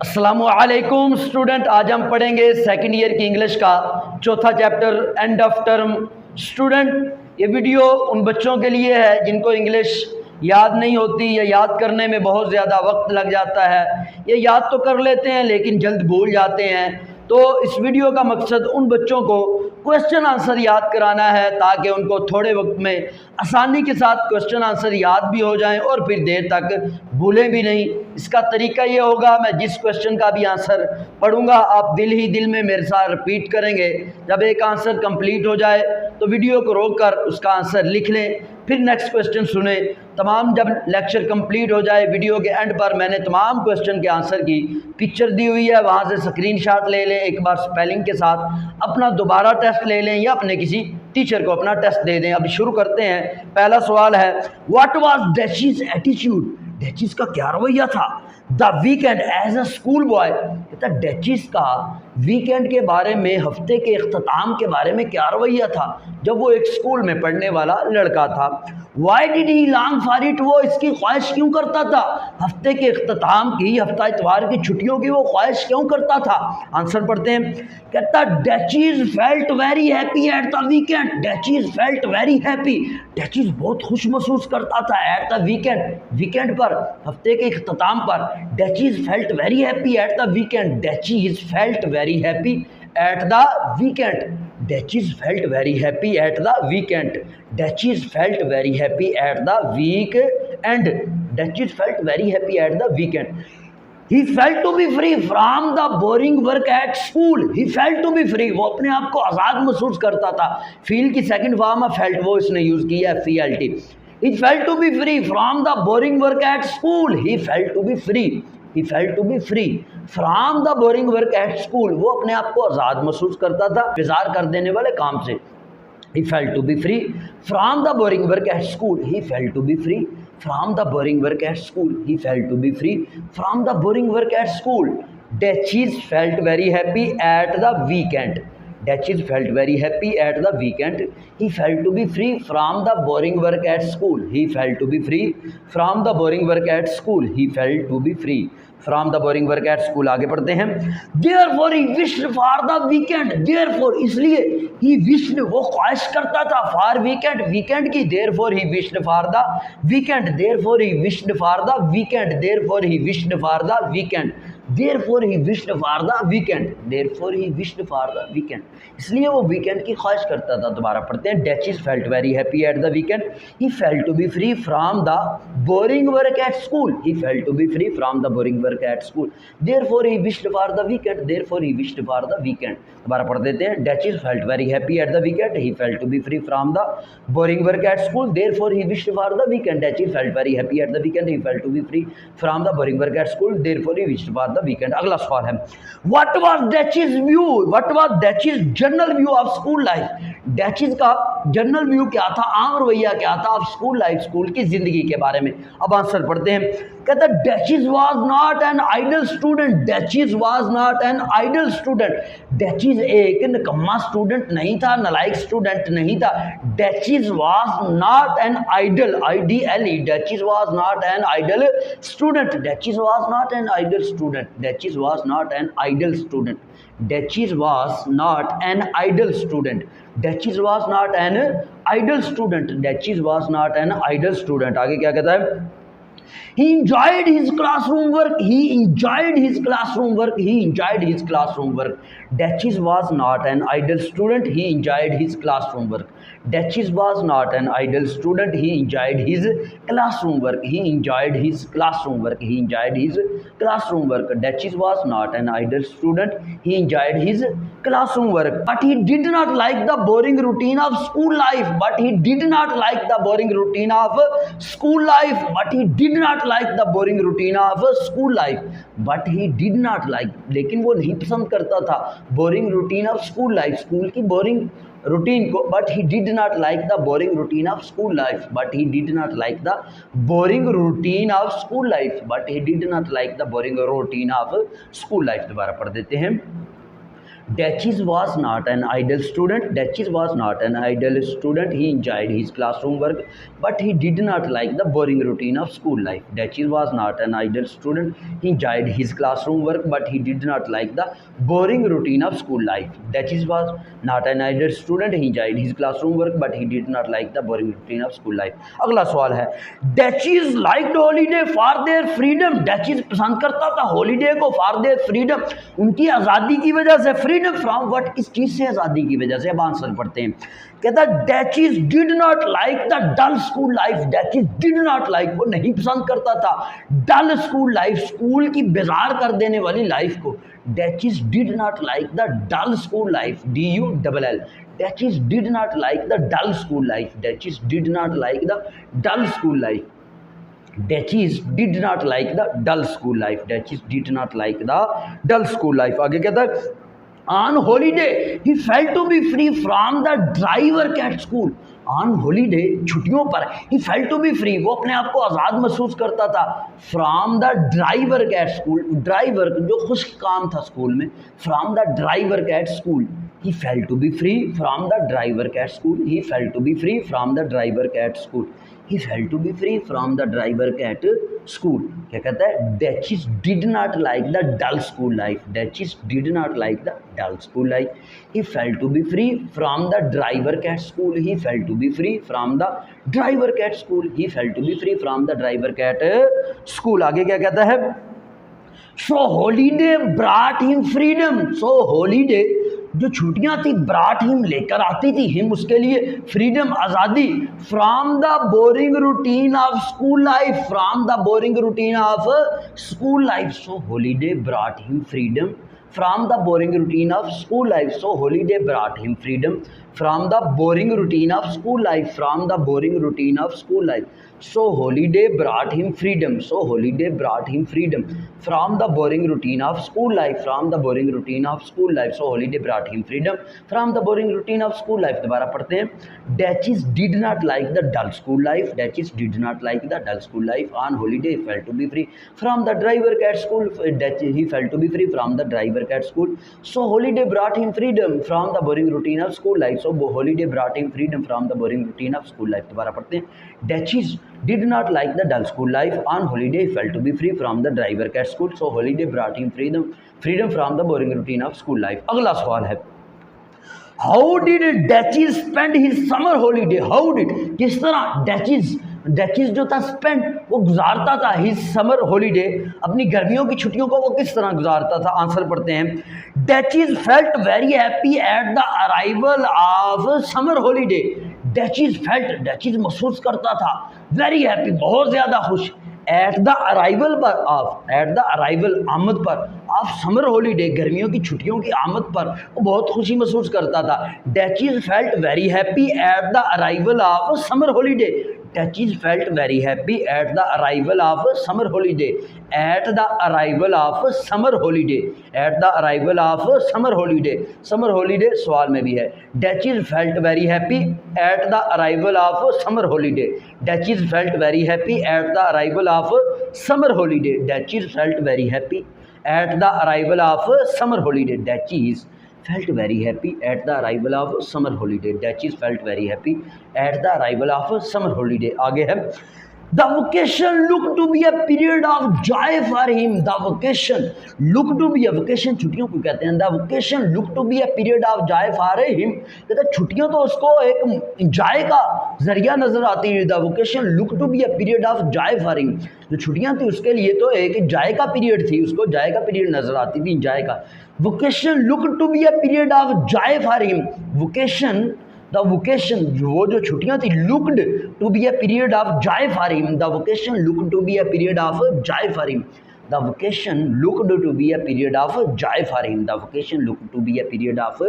अस्सलामुअलैकुम स्टूडेंट, आज हम पढ़ेंगे सेकंड ईयर की इंग्लिश का चौथा chapter end of term. Student, ये वीडियो उन बच्चों के लिए है जिनको इंग्लिश याद नहीं होती या याद करने में बहुत ज़्यादा वक्त लग जाता है। ये याद तो कर लेते हैं लेकिन जल्द भूल जाते हैं। तो इस वीडियो का मकसद उन बच्चों को क्वेश्चन आंसर याद कराना है ताकि उनको थोड़े वक्त में आसानी के साथ क्वेश्चन आंसर याद भी हो जाएं और फिर देर तक भूलें भी नहीं। इसका तरीका ये होगा, मैं जिस क्वेश्चन का भी आंसर पढ़ूंगा आप दिल ही दिल में मेरे साथ रिपीट करेंगे। जब एक आंसर कंप्लीट हो जाए तो वीडियो को रोककर उसका आंसर लिख लें, फिर नेक्स्ट क्वेश्चन सुने। तमाम जब लेक्चर कंप्लीट हो जाए वीडियो के एंड पर मैंने तमाम क्वेश्चन के आंसर की पिक्चर दी हुई है, वहाँ से स्क्रीनशॉट ले लें, एक बार स्पेलिंग के साथ अपना दोबारा टेस्ट ले लें या अपने किसी टीचर को अपना टेस्ट दे दें। अभी शुरू करते हैं। पहला सवाल है, what was Datchi's attitude? Datchi's का क्या रवैया था the weekend as a school boy? कहता डैचीज का वीकेंड के बारे में, हफ्ते के इख्तिताम के बारे में क्या रवैया था जब वो एक स्कूल में पढ़ने वाला लड़का था। Why did he long for it? वो इसकी ख्वाहिश क्यों करता था? हफ्ते के इख्तिताम की, हफ्ता इतवार की छुट्टियों की वो ख्वाहिश क्यों करता था? आंसर पढ़ते हैं। कहता Duchess felt very happy at the weekend. Duchess felt very happy. Duchess बहुत खुश महसूस करता था एट द वीकेंड, वीकेंड पर, हफ्ते के इख्तिताम पर। Duchess felt very happy at the weekend. Duchess felt very happy at the weekend. Duchess felt very happy at the weekend. Duchess felt very happy at the weekend. Duchess felt very happy at the weekend. He felt to be free from the boring work at school. He felt to be free. वो अपने आप को आज़ाद महसूस करता था। Feel की second form में फेल्ट वो इसने यूज़ किया है, FELT। He felt to be free from the boring work at school. He felt to be free. He felt to be free from the boring work at school. वो अपने आप को आज़ाद महसूस करता था बेजार कर देने वाले काम से। He felt to be free from the boring work at school. He felt to be free from the boring work at school. He felt to be free from the boring work at school. Dachis felt very happy at the weekend. Dachis felt very happy at the weekend. He felt to be free from the boring work at school. He felt to be free from the boring work at school. He felt to be free from the boring work at school. आगे पढ़ते हैं। Therefore he wished for the weekend. Therefore इसलिए, he wished वो ख्वाहिश करता था, for weekend, weekend की। Therefore he wished for the weekend. Therefore he wished for the weekend. Therefore he wished for the weekend. Therefore he wished for the weekend. Therefore he wished for the weekend. इसलिए वो weekend की ख्वाहिश करता था। दोबारा पढ़ते हैं। Duchess felt very happy at the weekend. He felt to be free from the boring work at school. He felt to be free from the boring work at school. Therefore he wished for the weekend. Therefore he wished for the weekend. दोबारा पढ़ देते हैं। Dachis felt very happy at the weekend. He felt to be free from the boring work at school. Therefore he wished for the weekend. Dachis felt very happy at the weekend. He felt to be free from the boring work at school. Therefore he wished for the weekend. अगला सवाल है, What was Dachis view? What was Dachis general view of school life? डैचीज का general view क्या था, आम रवैया क्या था अब स्कूल लाइफ, स्कूल की जिंदगी के बारे में। अब आंसर पढ़ते हैं। कहता Duchess was not an idle student. Duchess was not an idle student. Duchess एक निकम्मा स्टूडेंट नहीं था, नालायक स्टूडेंट नहीं था। Duchess was not an idle, IDLE। Duchess was not an idle student. Duchess was not an idle student. Duchess was not an idle student. Dachis was not an idle student. Dachis was not an idle student. Dachis was not an idle student. आगे क्या कहता है? He enjoyed his classroom work. He enjoyed his classroom work. He enjoyed his classroom work. Dachis was not an idle student. He enjoyed his classroom work. Dachis was not an idle student. He enjoyed his classroom work. He enjoyed his classroom work. He enjoyed his classroom work. Dachis was not an idle student. He enjoyed his classroom work. But he did not like the boring routine of school life. But he did not like the boring routine of school life. But he did not like the boring routine of school life. But he did not like, लेकिन वो नहीं पसंद करता था boring routine of school life, school की boring routine को। But he did not like the boring routine of school life. But he did not like the boring routine of school life. But he did not like the boring routine of school life. दोबारा पढ़ देते हैं। Dachis was not an idle student. Dachis was not an idle student. He enjoyed his classroom work, but he did not like the boring routine of school life. Dachis was not an idle student. He enjoyed his classroom work, but he did not like the boring routine of school life. Dachis was not an idle student. He enjoyed his classroom work, but he did not like the boring routine of school life. अगला सवाल है, Dachis liked holiday for their freedom. Dachis पसंद करता था holiday को for their freedom, उनकी आज़ादी की वजह से. फ्रीडम फ्रॉम व्हाट, किस चीज़ से आज़ादी की वजह से. अब आंसर पढ़ते हैं. कहता Dachis did not like the dull school life. Dachis did not like, वो नहीं पसंद करता था dull school life, स्कूल की बेजार कर देने वाली लाइफ को. Dachis did not like the dull school life. DULL. Dachis did not like the dull school life. Dachis did not like the dull school life. Dachis did not like the dull school life. Dachis did not like the dull school life. आगे कहता है, on holiday he felt to be free from the dry work at school. On holiday, छुट्टियों पर, he felt to be free, वो अपने आप को आज़ाद महसूस करता था. From the dry work at school, dry work जो खुश्क काम था स्कूल में, from the dry work at school. He felt to be free from the dry work at school. He felt to be free from the dry work at school. He felt to be free from the dry work at school. क्या कहता है? Dachis did not like the dull school life. Dachis did not like the dull school life. He felt to be free from the dry work at school. He felt to be free from the dry work at school. He felt to be free from the dry work at school. आगे क्या कहता है? So holiday brought him freedom. So holiday, जो छुट्टियां थी, ब्राट him लेकर आती थी, हिम उसके लिए फ्रीडम, आज़ादी. From the boring routine of school life, from the boring routine of school life. So holiday ब्राट him freedom from the boring routine of school life. So holiday ब्राट him freedom from the boring routine of school life. From the boring routine of school life. So holiday brought him freedom. So holiday brought him freedom from the boring routine of school life. From the boring routine of school life. So holiday brought him freedom from the boring routine of school life. दोबारा पढ़ते हैं. Dachis did not like the dull school life. Dachis did not like the dull school life. On holiday he felt to be free from the dry work at school. He felt to be free from the dry work at school. So holiday brought him freedom from the boring routine of school life. So holiday brought him freedom from the boring routine of school life. दोबारा पढ़ते हैं. Dachis did not like the dull school life. On holiday he felt to be free from the dry work at school. So holiday brought him freedom from the boring routine of school life. अगला सवाल है, How did Dachis spend his summer holiday? How did, किस तरह Dachis जो था spend, वो गुजारता था his summer holiday, अपनी गर्मियों की छुट्टियों को वो किस तरह गुजारता था. आंसर पढ़ते हैं. Dachis felt very happy at the arrival of summer holiday. Dachis महसूस करता था वेरी हैप्पी, बहुत ज़्यादा खुश, एट द अराइवल पर ऑफ, एट द अराइवल आमद पर, ऑफ समर हॉलीडे, गर्मियों की छुट्टियों की आमद पर वो बहुत खुशी महसूस करता था. Dachis felt very happy at the arrival of summer holiday. Dachis felt very happy at the arrival of summer holiday. At the arrival of summer holiday. At the arrival of summer holiday. Summer holiday सवाल में भी है. Dachis felt very happy at the arrival of summer holiday. Dachis felt very happy at the arrival of summer holiday. Dachis felt very happy at the arrival of summer holiday. Dachis felt very happy at the arrival of summer holiday. Dachis felt very happy at the arrival of summer holiday. आगे है, The vacation looked to be a period of joy for him. The vacation looked to be a vacation, छुट्टियों को कहते हैं. The vacation looked to be a period of joy for him. कहते हैं छुट्टियां तो उसको एक joy का जरिया नजर आती है. The vacation looked to be a period of joy for him. जो छुट्टियां थी उसके लिए तो एक joy का पीरियड थी, उसको joy का पीरियड नजर आती थी, joy का. Vacation looked to be a period of joy for him. Vacation, the vacation, वो जो छुट्टियां थी, looked to be a period of joy for him. The vacation looked to be a period of joy for him. The vacation looked to be a period of joy for him. The vacation looked to be a period of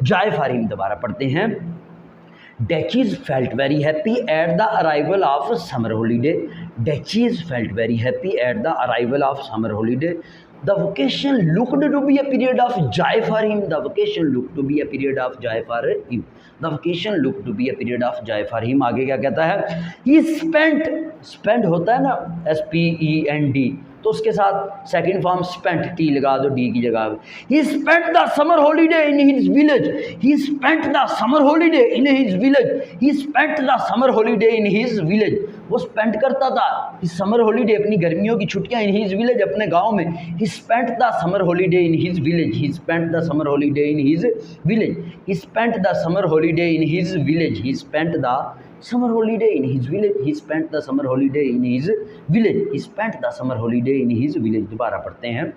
joy for him. दोबारा पढ़ते हैं. Dachis felt very happy at the arrival of summer holiday. Dachis felt very happy at the arrival of summer holiday. The vacation looked to be a period of joy for him. The vacation looked to be a period of joy for him. The vacation looked to be a period of joy for him. आगे क्या कहता है? He spent होता है ना, SPEND, तो उसके साथ सेकंड फॉर्म स्पेंट, टी लगा दो डी की जगह। ही spent the summer holiday in his village, he spent the summer holiday in his village, he spent the summer holiday in his village. वो स्पेंड करता था समर हॉलीडे, अपनी गर्मियों की छुट्टियां इन हिज विलेज, अपने गांव में। He spent the summer holiday in his village, he spent the summer holiday in his village, he spent the summer holiday in his village, he spent the summer holiday in his village, he spent the summer holiday in his village, he spent the summer holiday in his village. दोबारा पढ़ते हैं।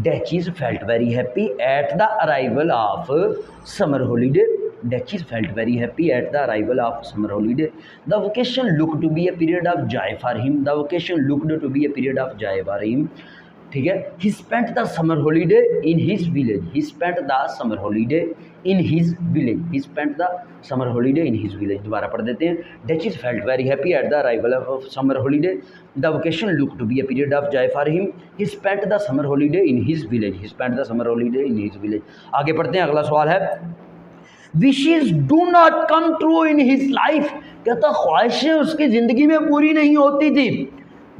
Duchess felt very happy at the arrival of summer holiday, Duchess felt very happy at the arrival of summer holiday. The vacation looked to be a period of joy for him. The vacation looked to be a period of joy for him. ठीक है। He spent the summer holiday in his village. He spent the summer holiday in his village. He spent the summer holiday in his village. दोबारा पढ़ देते हैं। Duchess felt very happy at the arrival of summer holiday. The vacation looked to be a period of joy for him. He spent the summer holiday in his village. He spent the summer holiday in his village. आगे पढ़ते हैं। अगला सवाल है Wishes do not come true in his life. कहता ख्वाहिशें उसकी ज़िंदगी में पूरी नहीं होती थी।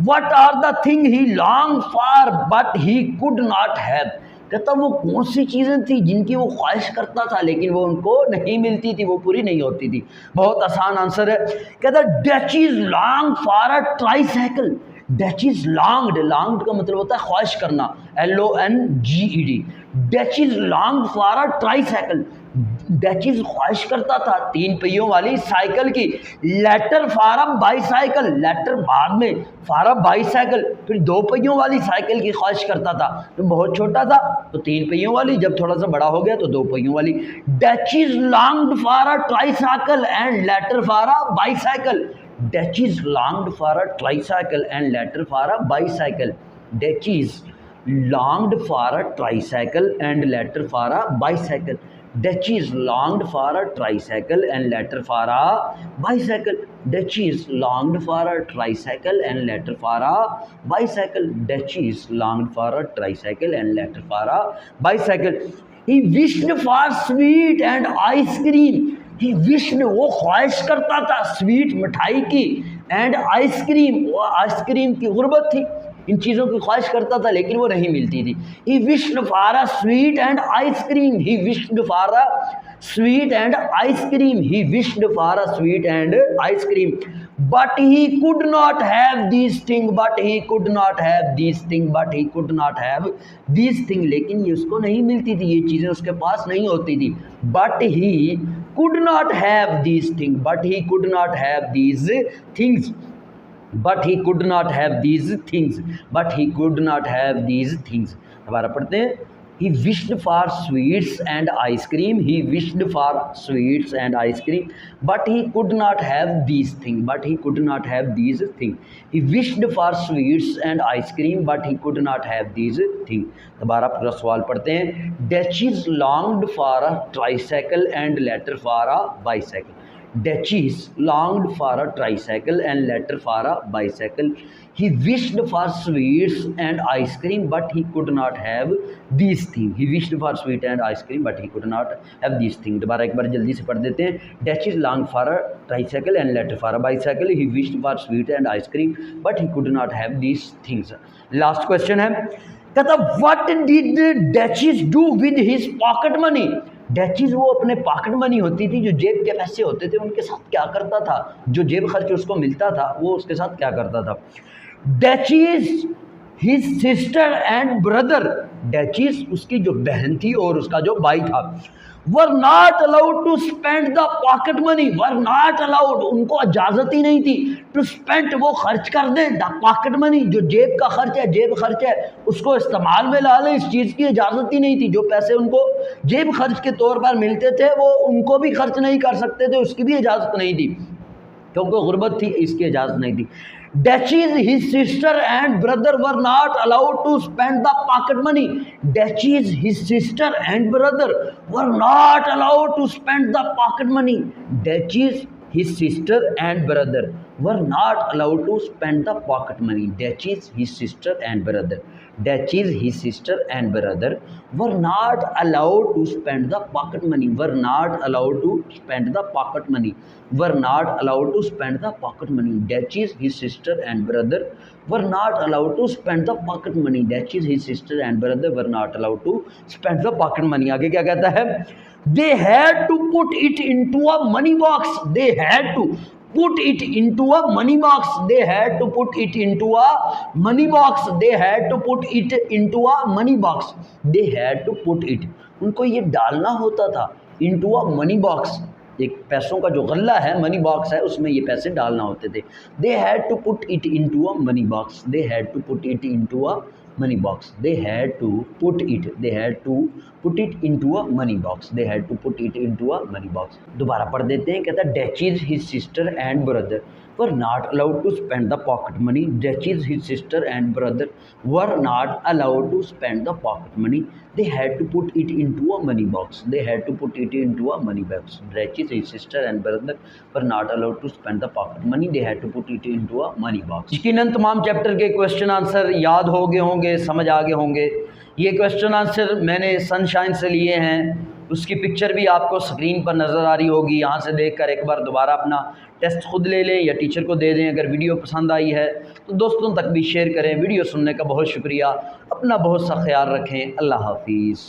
What are the thing he longed for but he could not have. कहता वो कौन सी चीज़ें थी जिनकी वो ख्वाहिश करता था लेकिन वो उनको नहीं मिलती थी, वो पूरी नहीं होती थी। बहुत आसान आंसर है। कहता Duchess longed for a tricycle. Duchess longed, longed का मतलब होता है ख्वाहिश करना, LONGED। Duchess longed for a tricycle. डैचीज ख्वाहिश करता था 3 पहियों वाली साइकिल की। लेटर फारम बाईसाइकिल, लेटर बाद में फारम बाईसाइकिल, फिर 2 पहियों वाली साइकिल की ख्वाहिश करता था। तो बहुत छोटा था तो 3 पहियों वाली, जब थोड़ा सा बड़ा हो गया तो 2 पहियों वाली। Duchess longed for a tricycle and later for a bicycle. Duchess longed for a tricycle and later for a bicycle. Duchess longed for a tricycle and later for a bicycle. Duchess longed for a tricycle and later for a bicycle. Duchess longed for a tricycle and later for a bicycle. Duchess longed for a tricycle and later for a bicycle. He wished for sweet and ice cream. He wished, वो ख्वाहिश करता था sweet मिठाई की, and ice cream, वो ice cream की गुर्बत थी, इन चीज़ों की ख्वाहिश करता था लेकिन वो नहीं मिलती थी। He wished for a sweet and ice cream. He wished for a sweet and ice cream. He wished for a sweet and ice cream. But he could not have these things. But he could not have these things. But he could not have these things. लेकिन ये उसको नहीं मिलती थी, ये चीज़ें उसके पास नहीं होती थी। But he could not have these things. But he could not have these things. But he could not have these things. But he could not have these things. दोबारा पढ़ते हैं। He wished for sweets and ice cream. He wished for sweets and ice cream. But he could not have these things. But he could not have these things. He wished for sweets and ice cream. But he could not have these things. दोबारा पूरा सवाल पढ़ते हैं। Duchess longed for a tricycle and later for a bicycle. Duchess longed for a tricycle and later for a bicycle. He wished for sweets and ice cream, but he could not have these things. He wished for sweet and ice cream, but he could not have these things. दोबारा एक बार जल्दी से पढ़ देते हैं। Duchess longed for a tricycle and later for a bicycle. He wished for sweet and ice cream, but he could not have these things. Last question है, कहता what did Duchess do with his pocket money? डैचीज वो अपने pocket money होती थी, जो जेब के पैसे होते थे, उनके साथ क्या करता था, जो जेब खर्च उसको मिलता था वो उसके साथ क्या करता था। Datchi's his sister and brother, Datchi's उसकी जो बहन थी और उसका जो भाई था, were not allowed to spend the pocket money, were not allowed, उनको इजाज़त ही नहीं थी, टू स्पेंड, वो खर्च कर दें, द पॉकेट मनी, जो जेब का खर्च है, जेब खर्च है, उसको इस्तेमाल में ला लें, इस चीज़ की इजाज़त ही नहीं थी। जो पैसे उनको जेब खर्च के तौर पर मिलते थे वो उनको भी खर्च नहीं कर सकते थे, उसकी भी इजाज़त नहीं थी, क्योंकि गुर्बत थी, इसकी इजाज़त नहीं थी। Duchess, his sister and brother were not allowed to spend the pocket money. Duchess, his sister and brother were not allowed to spend the pocket money. Duchess, his sister and brother were not allowed to spend the pocket money. Dachis, his sister and brother. Dachis, his sister and brother were not allowed to spend the pocket money. Were not allowed to spend the pocket money. Were not allowed to spend the pocket money. Dachis, his sister and brother were not allowed to spend the pocket money. Dachis, his sister and brother were not allowed to spend the pocket money. आगे क्या कहता है? They had to put it into a money box. They had to put it into a money box. They had to put it into a money box. They had to put it into a money box. They had to put it. उनको ये डालना होता था into a money box. एक पैसों का जो गल्ला है, मनी बॉक्स है, उसमें ये पैसे डालना होते थे. They had to put it into a money box. They had to put it into a money box. They had to put it. They had to put it into a money box. They had to put it into a money box. दोबारा पढ़ देते हैं. कहता है Dachis, his sister and brother were not allowed to spend the pocket money. Dachis, his sister and brother were not allowed to spend the pocket money. They had to put it into a money box. They had to put it into a money box. Dachis, his sister and brother were not allowed to spend the pocket money. They had to put it into a money box. यकीनन तमाम chapter के question answer याद हो गए होंगे, समझ आ गए होंगे. ये क्वेश्चन आंसर मैंने सनशाइन से लिए हैं. उसकी पिक्चर भी आपको स्क्रीन पर नज़र आ रही होगी. यहाँ से देखकर एक बार दोबारा अपना टेस्ट खुद ले लें या टीचर को दे दें. अगर वीडियो पसंद आई है तो दोस्तों तक भी शेयर करें. वीडियो सुनने का बहुत शुक्रिया. अपना बहुत सा ख्याल रखें. अल्लाह हाफिज़.